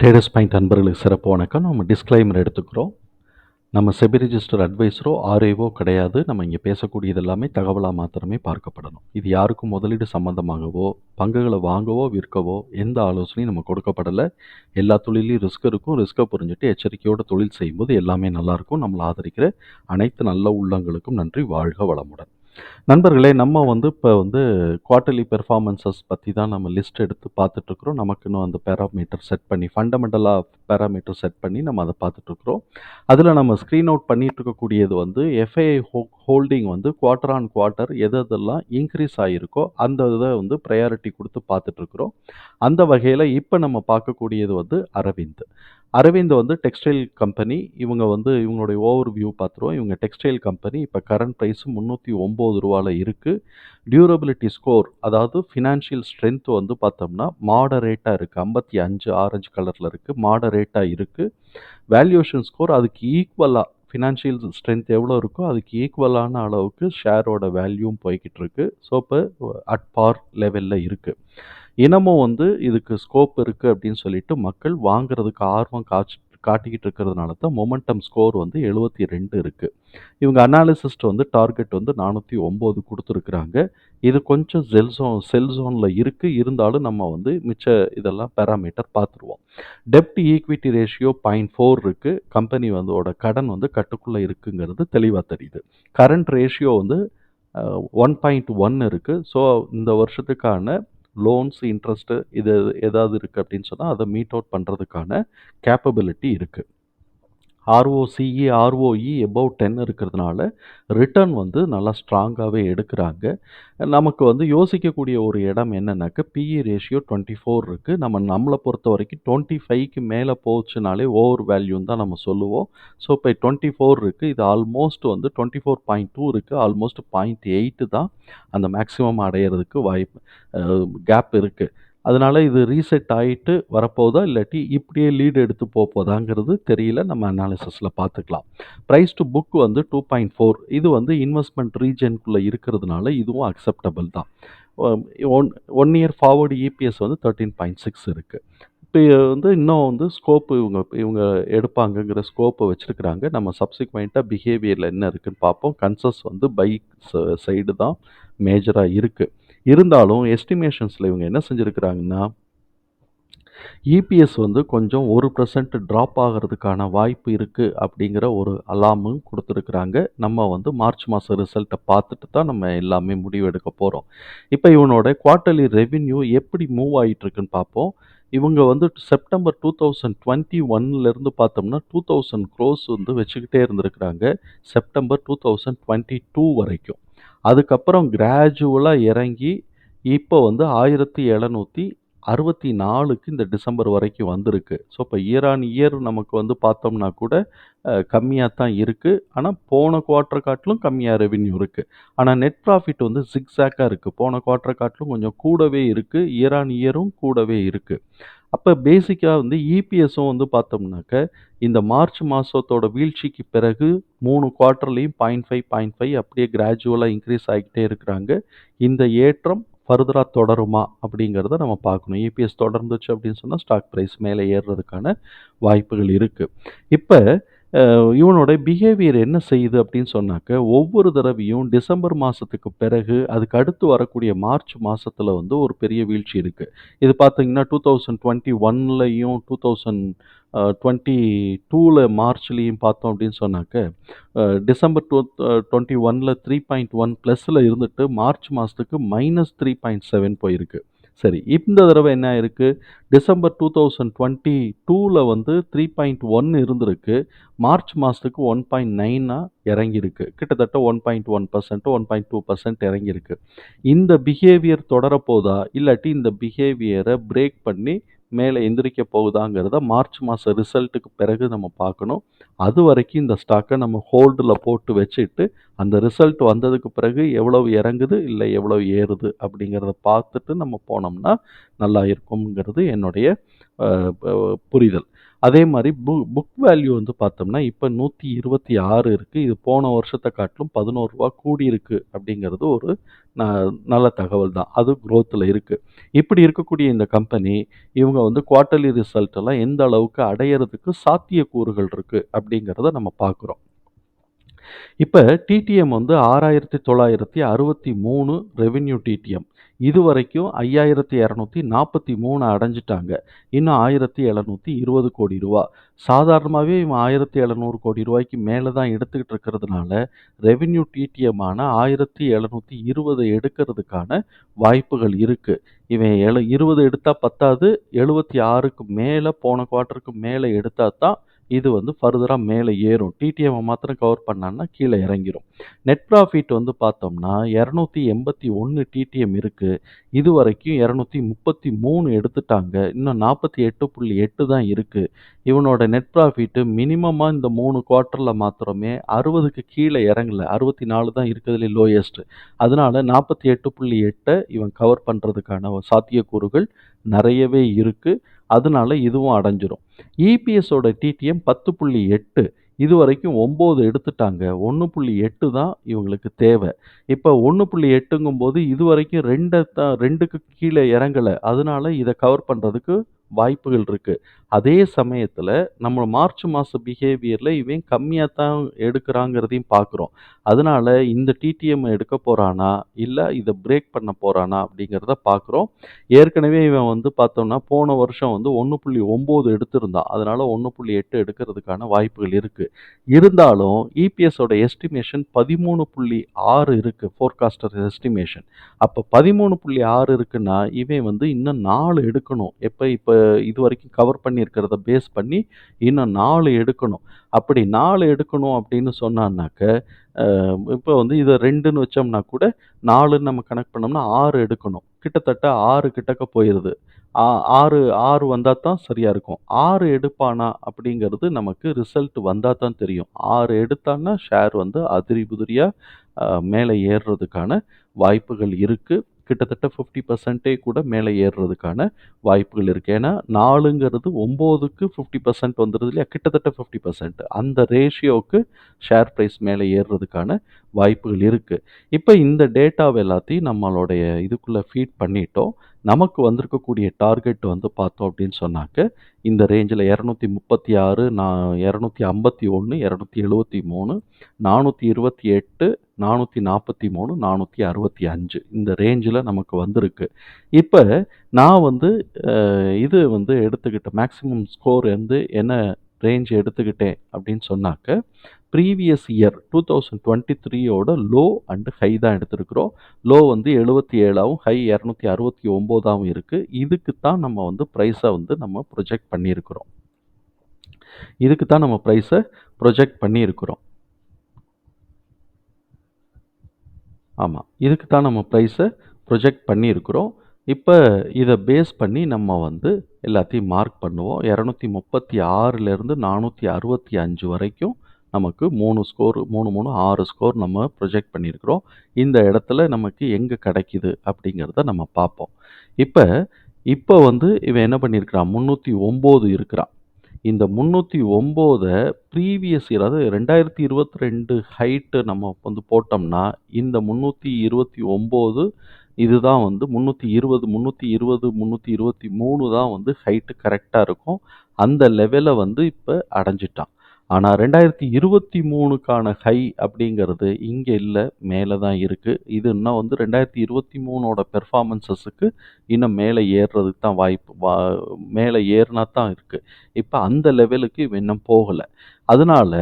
Traders point அன்பர்களுக்கு சிறப்பு வணக்கம். நம்ம டிஸ்க்ளைமர் எடுத்துக்கிறோம். நம்ம செபி ரிஜிஸ்டர் அட்வைஸரோ ஆர்ஐஓ கிடையாது. நம்ம இங்கே பேசக்கூடியது எல்லாமே தகவலாக மாத்திரமே பார்க்கப்படணும். இது யாருக்கும் முதலீடு சம்பந்தமாகவோ பங்குகளை வாங்கவோ விற்கவோ எந்த ஆலோசனையும் நம்ம கொடுக்கப்படலை. எல்லா தொழிலையும் ரிஸ்க் இருக்கும். ரிஸ்க்கை புரிஞ்சுட்டு எச்சரிக்கையோடு தொழில் செய்யும்போது எல்லாமே நல்லாயிருக்கும். நம்மளை ஆதரிக்கிற அனைத்து நல்ல உள்ளங்களுக்கும் நன்றி. வாழ்க வளமுடன். நண்பர்களே, நம்ம இப்போ குவார்ட்டர்லி பெர்ஃபார்மன்ஸஸ் பற்றி தான் நம்ம லிஸ்ட் எடுத்து பார்த்துட்ருக்குறோம். நமக்குன்னு அந்த பேராமீட்டர் செட் பண்ணி ஃபண்டமெண்டலாக பேராமீட்டர் செட் பண்ணி நம்ம அதை பார்த்துட்ருக்குறோம். அதில் நம்ம ஸ்க்ரீன் அவுட் பண்ணிட்டு இருக்கக்கூடியது FII holding quarter on quarter எதெல்லாம் இன்க்ரீஸ் ஆகிருக்கோ அந்த இதை ப்ரையாரிட்டி கொடுத்து பார்த்துட்ருக்குறோம். அந்த வகையில் இப்போ நம்ம பார்க்கக்கூடியது அரவிந்த். Aravind textile company. இவங்களுடைய ஓவர் வியூ பார்த்துருவோம். இவங்க டெக்ஸ்டைல் கம்பெனி. இப்போ கரண்ட் ப்ரைஸ் ரூ. 309 இருக்குது. டியூரபிலிட்டி ஸ்கோர், அதாவது ஃபினான்ஷியல் ஸ்ட்ரென்த் பார்த்தோம்னா மாடரேட்டாக இருக்குது. 55 ஆரஞ்சு கலரில் இருக்குது. மாடரேட்டாக இருக்குது. வேல்யூஷன் ஸ்கோர் அதுக்கு ஈக்குவலாக ஃபினான்ஷியல் ஸ்ட்ரென்த் எவ்வளோ இருக்கோ அதுக்கு ஈக்குவலான அளவுக்கு ஷேரோட வேல்யூவும் போய்கிட்டு இருக்கு. ஸோ இப்போ அட் பார் லெவலில் இருக்குது. இன்னமும் இதுக்கு ஸ்கோப் இருக்குது அப்படின்னு சொல்லிட்டு மக்கள் வாங்குறதுக்கு ஆர்வம் காட்டிக்கிட்டு இருக்கிறதுனால தான் மொமெண்டம் ஸ்கோர் 72 இருக்குது. இவங்க அனாலிசிஸ்ட் டார்கெட் 409 கொடுத்துருக்குறாங்க. இது கொஞ்சம் செல் ஜோனில் இருக்குது. இருந்தாலும் நம்ம மிச்ச இதெல்லாம் பேராமீட்டர் பார்த்துருவோம். டெப்ட் ஈக்விட்டி ரேஷியோ 0.4 இருக்குது. கம்பெனி கடன் கட்டுக்குள்ளே இருக்குங்கிறது தெளிவாக தெரியுது. கரண்ட் ரேஷியோ 1.1 இருக்குது. ஸோ இந்த வருஷத்துக்கான லோன்ஸ் இன்ட்ரெஸ்ட்டு இது ஏதாவது இருக்குது அப்படின்னு சொன்னால் அதை மீட் அவுட் பண்ணுறதுக்கான கேப்பபிலிட்டி இருக்குது. ஆர்ஓசிஇ ஆர்ஓஇ எபவ் 10 இருக்கிறதுனால ரிட்டர்ன் நல்லா ஸ்ட்ராங்காகவே எடுக்கிறாங்க. நமக்கு யோசிக்கக்கூடிய ஒரு இடம் என்னன்னாக்க பிஇ ரேஷியோ 24 இருக்குது. நம்மளை பொறுத்த வரைக்கும் 25க்கு மேலே போச்சுனாலே ஓவர் வேல்யூன்னு தான் நம்ம சொல்லுவோம். ஸோ இப்போ 24 இருக்குது. இது ஆல்மோஸ்ட் 24.2 இருக்குது. ஆல்மோஸ்ட் 0.8 தான் அந்த மேக்ஸிமம் அடையிறதுக்கு கேப் இருக்குது. அதனால் இது ரீசெட் ஆகிட்டு வரப்போதா இல்லாட்டி இப்படியே லீடு எடுத்து போதாங்கிறது தெரியல. நம்ம அனாலிசிஸில் பார்த்துக்கலாம். Price to book 2.4. இது இன்வெஸ்ட்மெண்ட் ரீஜனுக்குள்ளே இருக்கிறதுனால இதுவும் அக்செப்டபிள் தான். 1 இயர் ஃபார்வர்டு இபிஎஸ் 13.6 இருக்குது. இப்போ இன்னும் ஸ்கோப்பு இவங்க எடுப்பாங்கங்கிற ஸ்கோப்பை வச்சுருக்கிறாங்க. நம்ம சப்சிக்வெண்ட்டாக பிஹேவியரில் என்ன இருக்குதுன்னு பார்ப்போம். கன்சஸ் பை சைடு தான் மேஜராக இருக்குது. இருந்தாலும் எஸ்டிமேஷன்ஸில் இவங்க என்ன செஞ்சுருக்கிறாங்கன்னா இபிஎஸ் கொஞ்சம் 1% ட்ராப் ஆகிறதுக்கான வாய்ப்பு இருக்குது அப்படிங்கிற ஒரு அலாமும் கொடுத்துருக்குறாங்க. நம்ம மார்ச் மாதம் ரிசல்ட்டை பார்த்துட்டு தான் நம்ம எல்லாமே முடிவெடுக்க போகிறோம். இப்போ இவனோட குவார்ட்டர்லி ரெவின்யூ எப்படி மூவ் ஆகிட்டுருக்குன்னு பார்ப்போம். இவங்க செப்டம்பர் 2021 பார்த்தோம்னா 2000 crores வச்சுக்கிட்டே இருந்திருக்கிறாங்க செப்டம்பர் 2022 வரைக்கும். அதுக்கப்புறம் கிராஜுவலாக இறங்கி இப்போ 1764க்கு இந்த டிசம்பர் வரைக்கும் வந்திருக்கு. ஸோ இப்போ இயர் ஆன் இயர் நமக்கு பார்த்தோம்னா கூட கம்மியாக தான் இருக்குது. ஆனால் போன குவார்ட்டர் காட்டிலும் கம்மியாக ரெவின்யூ இருக்குது. ஆனால் நெட் ப்ராஃபிட் ஜிக்ஸாக்காக இருக்குது. போன குவார்ட்டர் காட்டிலும் கொஞ்சம் கூடவே இருக்குது. இயர் ஆன் இயரும் கூடவே இருக்குது. அப்போ பேசிக்காக இபிஎஸும் பார்த்தோம்னாக்க இந்த மார்ச் மாதத்தோட வீழ்ச்சிக்கு பிறகு 3 குவார்ட்டர்லேயும் 0.5 அப்படியே கிராஜுவலாக இன்க்ரீஸ் ஆகிக்கிட்டே இருக்கிறாங்க. இந்த ஏற்றம் ஃபர்தராக தொடருமா அப்படிங்கிறத நம்ம பார்க்கணும். இபிஎஸ் தொடர்ந்துச்சு அப்படின்னு சொன்னால் ஸ்டாக் ப்ரைஸ் மேலே ஏறுறதுக்கான வாய்ப்புகள் இருக்குது. இப்போ இவனோட பிஹேவியர் என்ன செய்யுது அப்படின்னு சொன்னாக்க ஒவ்வொரு தடவையும் டிசம்பர் மாதத்துக்கு பிறகு அதுக்கு அடுத்து வரக்கூடிய மார்ச் மாதத்தில் ஒரு பெரிய வீழ்ச்சி இருக்குது. இது பார்த்தீங்கன்னா 2021லையும் 2022 மார்ச்லேயும் பார்த்தோம் அப்படின்னு சொன்னாக்க டிசம்பர் 2021 3.1 ப்ளஸில் இருந்துட்டு மார்ச் மாதத்துக்கு -3.7 போயிருக்கு. சரி, இந்த தடவை என்ன ஆயிருக்கு? டிசம்பர் 2022 3.1 இருந்திருக்கு. மார்ச் மாதத்துக்கு 1.9 இறங்கியிருக்கு. கிட்டத்தட்ட 1.1% 1.2% இறங்கியிருக்கு. இந்த பிஹேவியர் தொடரப்போதா இல்லாட்டி இந்த பிஹேவியரை பிரேக் பண்ணி மேலே எந்திரிக்க போகுதாங்கிறத மார்ச் மாத ரிசல்ட்டுக்கு பிறகு நம்ம பார்க்கணும். அது வரைக்கும் இந்த ஸ்டாக்கை நம்ம ஹோல்டில் போட்டு வச்சுட்டு அந்த ரிசல்ட் வந்ததுக்கு பிறகு எவ்வளவு இறங்குது இல்லை எவ்வளவு ஏறுது அப்படிங்கிறத பார்த்துட்டு நம்ம போனோம்னா நல்லா இருக்குங்கிறது என்னுடைய புரிதல். அதே மாரி புக் வேல்யூ வந்து பார்த்தோம்னா, இப்ப 126 இருக்கு. இது போன வருஷத்த காட்டிலும் ரூ. 11 கூடியிருக்கு அப்படிங்கிறது ஒரு ந நல்ல தகவல் தான். அது குரோத்ல இருக்கு. இப்படி இருக்கக்கூடிய இந்த கம்பெனி, இவங்க வந்து குவார்ட்டர்லி ரிசல்ட் எல்லாம் எந்த அளவுக்கு அடையறதுக்கு சாத்தியக்கூறுகள் இருக்கு அப்படிங்கிறத நம்ம பார்க்குறோம். இப்ப டிடிஎம் வந்து 6,963 ரெவென்யூ டிடிஎம். இதுவரைக்கும் 5,243 அடைஞ்சுட்டாங்க. இன்னும் ரூ. 1,720 கோடி. சாதாரணமாவே இவன் 1,700 கோடி ரூவாய்க்கு மேல தான் எடுத்துக்கிட்டு இருக்கிறதுனால, ரெவென்யூ டிடிஎம் ஆன 1,720 எடுக்கிறதுக்கான வாய்ப்புகள் இருக்கு. இவன் 20 எடுத்தா பத்தாது. 76க்கு மேல போன குவார்ட்டருக்கு மேல எடுத்தா தான் இது வந்து ஃபர்தரா மேல ஏறும். டிடிஎம்ம மாத்திரம் கவர் பண்ணான்னா கீழ இறங்கிரும். நெட் ப்ராஃபிட் வந்து பார்த்தோம்னா, 281 டிடிஎம் இருக்கு. இதுவரைக்கும் 233 எடுத்துட்டாங்க. இன்னும் 48.8 தான் இருக்கு. இவனோட நெட் ப்ராஃபிட் மினிமமா இந்த 3 குவார்ட்டர்ல மாத்திரமே 60க்கு கீழ இறங்கல. 64 தான் இருக்கிறதுலே லோயஸ்ட். அதனால 48.8 இவன் கவர் பண்றதுக்கான சாத்தியக்கூறுகள் நெறையவே இருக்கு. அதனால இதுவும் அடைஞ்சிரும். இபிஎஸோட டிடிஎம் 10.8. இதுவரைக்கும் 9 எடுத்துட்டாங்க. 1.8 தான் இவங்களுக்கு தேவை. இப்ப 1.8ங்கும்போது இதுவரைக்கும் 2க்கு கீழ இறங்கல. அதனால இத கவர் பண்றதுக்கு வாய்ப்புகள் இருக்கு. அதே சமயத்துல நம்ம மார்ச் மாச பிஹேவியர்ல இவன் கம்மியா தான் எடுக்குறாங்கிறதையும் பார்க்குறோம். அதனால இந்த டிடிஎம் எடுக்க போறானா? இல்ல இத பிரேக் பண்ண போறானா? அப்படிங்கிறத பார்க்குறோம். ஏற்கனவே இவன் வந்து பார்த்தோம்னா, போன வருஷம் வந்து 1.9 எடுத்திருந்தான். அதனால 1.8 எடுக்கிறதுக்கான வாய்ப்புகள் இருக்கு. இருந்தாலும் இபிஎஸோட எஸ்டிமேஷன் 13.6 இருக்கு. ஃபோர்காஸ்டர் எஸ்டிமேஷன். அப்ப 13.6 இருக்குன்னா, இவன் வந்து இன்னும் 4 எடுக்கணும். இப்ப இதுவரைக்கும் கவர் பண்ணியிருக்கிறத பேஸ் பண்ணி இன்னும் 4 எடுக்கணும். அப்படி 4 எடுக்கணும் அப்படின்னு சொன்னான்னாக்க, இப்ப வந்து இத 2ன்னு வச்சோம்னா கூட 4ன்னு நம்ம கணக்கு பண்ணோம்னா 6 எடுக்கணும். கிட்டத்தட்ட 6 கிட்டக்க போயிருது. ஆ 6 வந்தா தான் சரியா இருக்கும். 6 எடுப்பானா அப்படிங்கிறது நமக்கு ரிசல்ட் வந்தா தான் தெரியும். 6 எடுத்தான்னா ஷேர் வந்து அதிரி புதிரியா மேல ஏறுறதுக்கான வாய்ப்புகள் இருக்கு. கிட்டத்தட்ட 50% கூட மேல ஏறுறதுக்கான வாய்ப்புகள் இருக்கு. ஏன்னா 4ங்கிறது 9க்கு 50% வந்துருது இல்லையா? கிட்டத்தட்ட 50%. அந்த ரேஷியோவுக்கு ஷேர் பிரைஸ் மேல ஏறுறதுக்கான வாய்ப்புகள் இருக்கு. இப்ப இந்த டேட்டாவ எல்லாத்தையும் நம்மளுடைய இதுக்குள்ள ஃபீட் பண்ணிட்டோம். நமக்கு வந்திருக்கக்கூடிய டார்கெட் வந்து பார்த்தோம் அப்படின்னு சொன்னாக்க, இந்த ரேஞ்சில 236, 251, 273, 428, 443, 465 இந்த ரேஞ்சில நமக்கு வந்திருக்கு. இப்ப நான் வந்து இது வந்து எடுத்துக்கிட்டேன். மேக்ஸிமம் ஸ்கோர் வந்து என்ன ரேஞ்ச் எடுத்துக்கிட்டேன் அப்படின்னு சொன்னாக்க, ப்ரீவியஸ் இயர் 2023யோட லோ அண்ட் ஹை தான் எடுத்திருக்கிறோம். லோ வந்து 77ஆவும், ஹை 269ஆவும் இருக்கு. இதுக்கு தான் நம்ம வந்து பிரைஸ வந்து நம்ம ப்ரொஜெக்ட் பண்ணியிருக்கிறோம். இதுக்கு தான் நம்ம பிரைஸ ப்ரொஜெக்ட் பண்ணியிருக்கிறோம். ஆமா. இதுக்கு தான் நம்ம பிரைஸ ப்ரொஜெக்ட் பண்ணியிருக்கிறோம். இப்ப இத பேஸ் பண்ணி நம்ம வந்து எல்லாத்தையும் மார்க் பண்ணுவோம். 236லேருந்து 465 வரைக்கும் நமக்கு 3 ஸ்கோர் 3, 3 6 ஸ்கோர் நம்ம ப்ரொஜெக்ட் பண்ணியிருக்கிறோம். இந்த இடத்துல நமக்கு எங்க கிடைக்குது அப்படிங்கிறத நம்ம பார்ப்போம். இப்ப இப்ப வந்து இவன் என்ன பண்ணியிருக்கிறான்? 309 இருக்கிறான். இந்த 309 ப்ரீவியஸ் இயர் அதாவது 2022 ஹைட் நம்ம வந்து போட்டோம்னா, இந்த 329 இதுதான் வந்து 320, 320, 323 தான் வந்து ஹைட் கரெக்ட்டா இருக்கும். அந்த லெவல வந்து இப்ப அடைஞ்சுட்டான். ஆனா 2023க்கான ஹை அப்படிங்கிறது இங்க இல்ல, மேல தான் இருக்கு. இது இன்னும் வந்து 2023ஓட பெர்ஃபார்மன்ஸஸுக்கு இன்னும் மேல ஏறுறதுக்கு தான் மேல ஏறுனா தான் இருக்கு. இப்ப அந்த லெவலுக்கு இவன் இன்னும் போகல. அதனால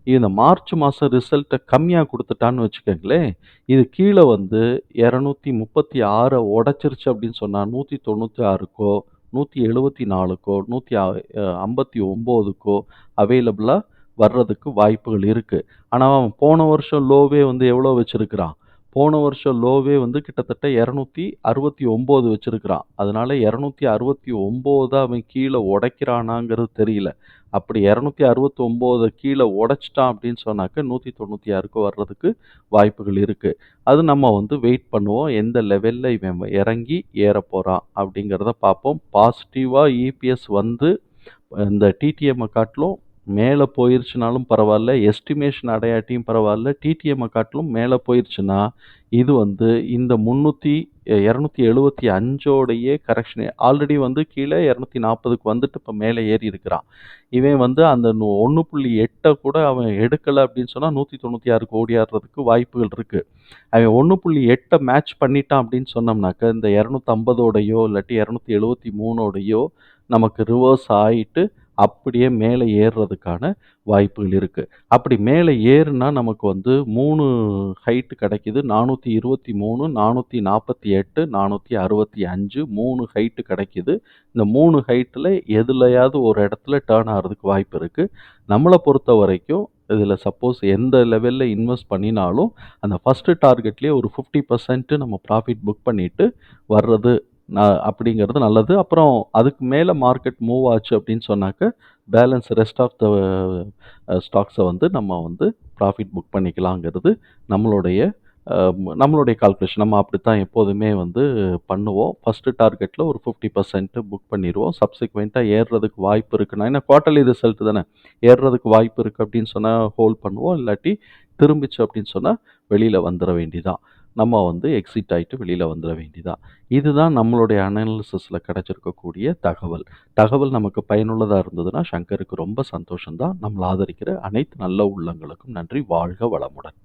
இந்த மார்ச் மாசம் ரிசல்ட்ட கம்மியா குடுத்துட்டான்னு வச்சுக்கங்களேன், இது கீழ வந்து 236 உடைச்சிருச்சு அப்படின்னு சொன்னா 196க்கோ, 174க்கோ, 159க்கோ அவைலபிளா வர்றதுக்கு வாய்ப்புகள் இருக்கு. ஆனா அவன் போன வருஷம் லோவே வந்து எவ்வளோ வச்சிருக்கிறான்? போன வருஷம் லோவே வந்து கிட்டத்தட்ட 269 வச்சிருக்கிறான். அதனால 269 அவன் கீழ உடைக்கிறானாங்கிறது தெரியல. அப்படி 269 கீழ உடைச்சுட்டான் அப்படின்னு சொன்னாக்க 196க்கு வர்றதுக்கு வாய்ப்புகள் இருக்கு. அது நம்ம வந்து வெயிட் பண்ணுவோம். எந்த லெவல்ல இவன் இறங்கி ஏறப்போறான் அப்படிங்கிறத பார்ப்போம். பாசிட்டிவா இபிஎஸ் வந்து இந்த டிடிஎம்ம காட்டிலும் மேல போயிருச்சுனாலும் பரவால்ல, எஸ்டிமேஷன் அடையாட்டியும் பரவால்ல, டிடிஎம்ம காட்டிலும் மேல போயிருச்சுன்னா, இது வந்து இந்த 275 கரெக்ஷன் ஆல்ரெடி வந்து கீழ 240க்கு வந்துட்டு இப்ப மேல ஏறி இருக்கிறான். இவன் வந்து அந்த 1.8 கூட அவன் எடுக்கல அப்படின்னு சொன்னா 196க்கு ஓடியாடுறதுக்கு வாய்ப்புகள் இருக்கு. அவன் 1.8 மேட்ச் பண்ணிட்டான் அப்படின்னு சொன்னோம்னாக்க, இந்த 250ஓடையோ இல்லாட்டி 273ஓடையோ நமக்கு ரிவர்ஸ் ஆயிட்டு அப்படியே மேல ஏறுறதுக்கான வாய்ப்புகள் இருக்கு. அப்படி மேல ஏறுனா நமக்கு வந்து 3 ஹைட் கிடைக்குது. 423, 448, 465 3 ஹைட் கிடைக்குது. இந்த 3 ஹைட்ல எதுலயாவது ஒரு இடத்துல டர்ன் ஆகுறதுக்கு வாய்ப்பு இருக்கு. நம்மள பொறுத்தவரைக்கும் இதில சப்போஸ் எந்த லெவல்ல இன்வெஸ்ட் பண்ணினாலும், அந்த ஃபர்ஸ்ட் டார்கெட்லயே ஒரு 50% நம்ம ப்ராஃபிட் புக் பண்ணிட்டு வர்றது அப்படிங்கிறது நல்லது. அப்புறம் அதுக்கு மேல மார்க்கெட் மூவ் ஆச்சு அப்படின்னு சொன்னாக்க, பேலன்ஸ் ரெஸ்ட் ஆஃப் த ஸ்டாக்ஸ வந்து நம்ம வந்து ப்ராஃபிட் புக் பண்ணிக்கலாங்கிறது நம்மளுடைய நம்மளுடைய கால்குலேஷன். நம்ம அப்படித்தான் எப்போதுமே வந்து பண்ணுவோம். ஃபர்ஸ்ட் டார்கெட்ல ஒரு 50% புக் பண்ணிருவோம். சப்சிக்வென்ட்டா ஏறுறதுக்கு வாய்ப்பு இருக்குன்னா ஏன்னா குவார்ட்டர்லி ரிசல்ட் தானே. ஏறுறதுக்கு வாய்ப்பு இருக்கு அப்படின்னு சொன்னா ஹோல்ட் பண்ணுவோம். இல்லாட்டி திரும்பிச்சு அப்படின்னு சொன்னா வெளியில வந்துர வேண்டியதான். நம்ம வந்து எக்ஸிட் ஆயிட்டு வெளியில வந்துர வேண்டியதான். இதுதான் நம்மளுடைய அனாலிசிஸ்ல கிடைச்சிருக்கக்கூடிய தகவல். தகவல் நமக்கு பயனுள்ளதா இருந்ததுன்னா, சங்கருக்கு ரொம்ப சந்தோஷம் தான். நம்மள ஆதரிக்கிற அனைத்து நல்ல உள்ளங்களுக்கும் நன்றி. வாழ்க வளமுடன்.